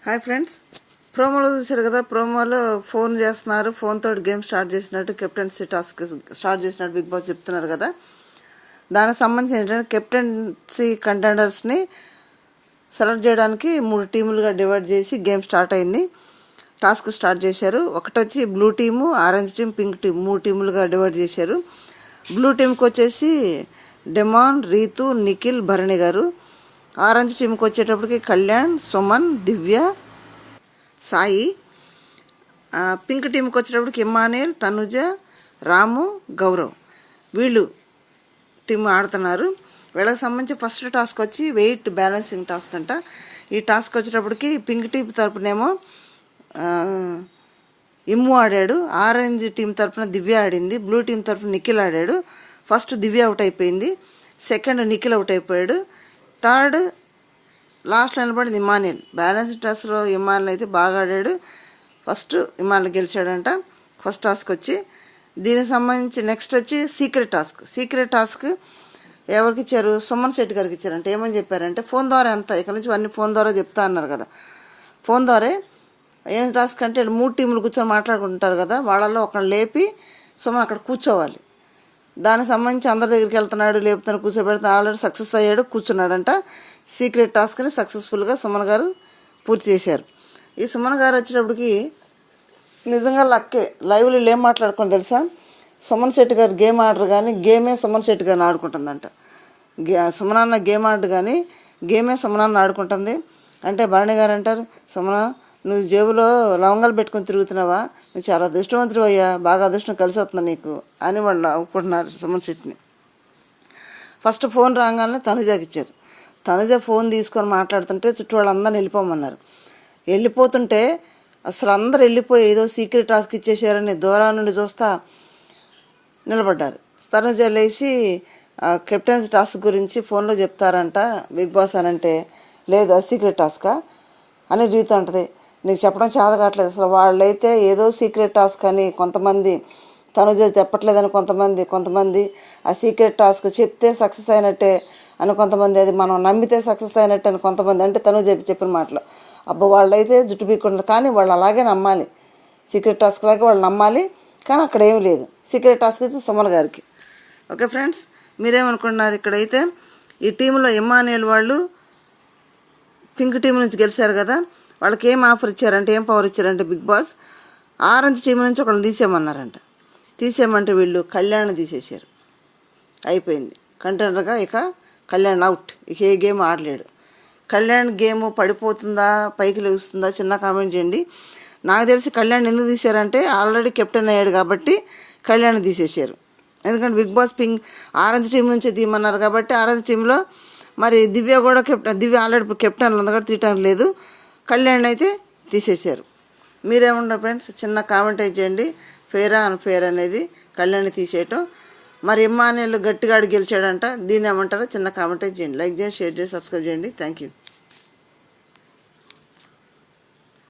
Hi friends, ప్రోమోలో చూసారు కదా. ప్రోమోలో ఫోన్ చేస్తున్నారు, ఫోన్ తోటి గేమ్ స్టార్ట్ చేసినట్టు, కెప్టెన్సీ టాస్క్ స్టార్ట్ చేసినట్టు బిగ్ బాస్ చెప్తున్నారు కదా. దానికి సంబంధించి ఏంటంటే కెప్టెన్సీ కంటెండర్స్ని సెలెక్ట్ చేయడానికి 3 టీములుగా డివైడ్ చేసి గేమ్ స్టార్ట్ అయింది. టాస్క్ స్టార్ట్ చేశారు. ఒకటి వచ్చి blue team, orange team, pink team 3 టీములుగా డివైడ్ చేశారు. బ్లూ టీంకి వచ్చేసి డెమాన్, రీతు, నిఖిల్, భరణి గారు. ఆరెంజ్ టీంకి వచ్చేటప్పటికి కళ్యాణ్, సుమన్, దివ్య, సాయి. పింక్ టీంకి వచ్చేటప్పటికి ఇమ్మానుయేల్, తనుజ, రాము, గౌరవ్ వీళ్ళు టీం ఆడుతున్నారు. వీళ్ళకి సంబంధించి ఫస్ట్ టాస్క్ వచ్చి వెయిట్ బ్యాలెన్సింగ్ టాస్క్ అంట. ఈ టాస్క్ వచ్చేటప్పటికి పింక్ టీం తరపునేమో ఇమ్ము ఆడాడు, ఆరెంజ్ టీం తరపున దివ్య ఆడింది, బ్లూ టీం తరపున నిఖిల్ ఆడాడు. ఫస్ట్ దివ్య అవుట్ అయిపోయింది, సెకండ్ నిఖిల్ అవుట్ అయిపోయాడు, థర్డ్ లాస్ట్లో నిలబడింది ఇమ్మానుయేల్. బ్యాలెన్స్ టాస్క్లో ఇమ్మానుయేల్ అయితే బాగా ఆడాడు. ఫస్ట్ ఇమ్మానుయేల్ గెలిచాడంట ఫస్ట్ టాస్క్ వచ్చి. దీనికి సంబంధించి నెక్స్ట్ వచ్చి సీక్రెట్ టాస్క్ ఎవరికి ఇచ్చారు? సుమన్ శెట్టి గారికి ఇచ్చారంట. ఏమని చెప్పారంటే ఫోన్ ద్వారా అంతా ఇక్కడ నుంచి అన్ని ఫోన్ ద్వారా చెప్తా అన్నారు కదా. ఫోన్ ద్వారా ఏం టాస్క్ అంటే 3 టీములు కూర్చొని మాట్లాడుకుంటారు కదా, వాళ్ళల్లో ఒకరిని లేపి సుమన్ అక్కడ కూర్చోవాలి. దానికి సంబంధించి అందరి దగ్గరికి వెళ్తున్నాడు, లేపుతాను, కూర్చోబెడతాను. ఆల్రెడీ సక్సెస్ అయ్యాడు, కూర్చున్నాడంట. సీక్రెట్ టాస్క్ని సక్సెస్ఫుల్గా సుమన్ గారు పూర్తి చేశారు. ఈ సుమన్ గారు వచ్చేటప్పటికి నిజంగా లక్కే. లైవ్లో ఏం మాట్లాడుకోండి తెలుసా, సుమన్ శెట్టి గారు గేమ్ ఆడరు కానీ గేమే సుమన్ శెట్టి గారిని ఆడుకుంటుందంట. సుమనాన్న గేమ్ ఆడు కానీ గేమే సుమనాన్న ఆడుకుంటుంది. అంటే భరణి గారు అంటారు, సుమన నువ్వు జేబులో లవంగాలు పెట్టుకొని తిరుగుతున్నావా, నువ్వు చాలా అదృష్టవంతుడు అయ్యా, బాగా అదృష్టం కలిసి వస్తుంది నీకు అని వాళ్ళు అనుకుంటున్నారు సుమన్ శెట్టిని. ఫస్ట్ ఫోన్ రాగానే తనుజాకి ఇచ్చారు. తనుజ ఫోన్ తీసుకొని మాట్లాడుతుంటే చుట్టూ వాళ్ళందరిని వెళ్ళిపోమన్నారు. వెళ్ళిపోతుంటే అసలు అందరూ వెళ్ళిపోయి ఏదో సీక్రెట్ టాస్క్ ఇచ్చేసారని దూరం నుండి చూస్తా నిలబడ్డారు. తనుజ లేచి కెప్టెన్సీ టాస్క్ గురించి ఫోన్లో చెప్తారంట బిగ్ బాస్ అని అంటే, లేదు అది సీక్రెట్ టాస్కా అని రీతు అంటది. నీకు చెప్పడం చేత కావట్లేదు, అసలు వాళ్ళైతే ఏదో సీక్రెట్ టాస్క్ అని కొంతమంది, తనుజ చెప్పట్లేదని కొంతమంది ఆ సీక్రెట్ టాస్క్ చెప్తే సక్సెస్ అయినట్టే అని కొంతమంది, అది మనం నమ్మితే సక్సెస్ అయినట్టు అని కొంతమంది. అంటే తను చెప్పిన మాటలు అబ్బా వాళ్ళైతే జుట్టు పీక్కుంటారు, కానీ వాళ్ళు అలాగే నమ్మాలి, సీక్రెట్ టాస్క్ లాగే వాళ్ళు నమ్మాలి. కానీ అక్కడ ఏమీ లేదు, సీక్రెట్ టాస్క్ అయితే సుమన్ గారికి. ఓకే ఫ్రెండ్స్, మీరేమనుకుంటున్నారు? ఇక్కడైతే ఈ టీంలో ఇమ్మానుయేల్ వాళ్ళు పింక్ టీం నుంచి గెలిచారు కదా, వాళ్ళకి ఏం ఆఫర్ ఇచ్చారంటే, ఏం పవర్ ఇచ్చారంటే బిగ్ బాస్ ఆరెంజ్ టీం నుంచి ఒకళ్ళని తీసేయమన్నారంట. తీసేయమంటే వీళ్ళు కళ్యాణ్ తీసేశారు. అయిపోయింది కంటెండర్గా. ఇక కళ్యాణ్ అవుట్, ఇక ఏ గేమ్ ఆడలేడు. కళ్యాణ్ గేమ్ పడిపోతుందా పైకి లేస్తుందా చిన్న కామెంట్ చేయండి. నాకు తెలిసి కళ్యాణ్ ఎందుకు తీశారంటే ఆల్రెడీ కెప్టెన్ అయ్యాడు కాబట్టి కళ్యాణ్ తీసేశారు. ఎందుకంటే బిగ్ బాస్ ఆరెంజ్ టీం నుంచి తీయమన్నారు కాబట్టి ఆరెంజ్ టీంలో మరి దివ్య కూడా దివ్య ఆల్రెడీ కెప్టెన్ ఉంది కాబట్టి తీయటానికి లేదు. కళ్యాణ్ అయితే తీసేశారు. మీరేమంటారు ఫ్రెండ్స్? చిన్న కామెంట్ చేయండి. ఫేరా అన్ఫేర్ అనేది కళ్యాణ్ తీసేయటం. మరి ఇమ్మానుయేల్ గట్టిగా గెలిచాడంట, దీన్ని ఏమంటారో చిన్న కామెంట్ చేయండి. లైక్ చేయండి, షేర్ చేసి సబ్స్క్రైబ్ చేయండి. Thank you.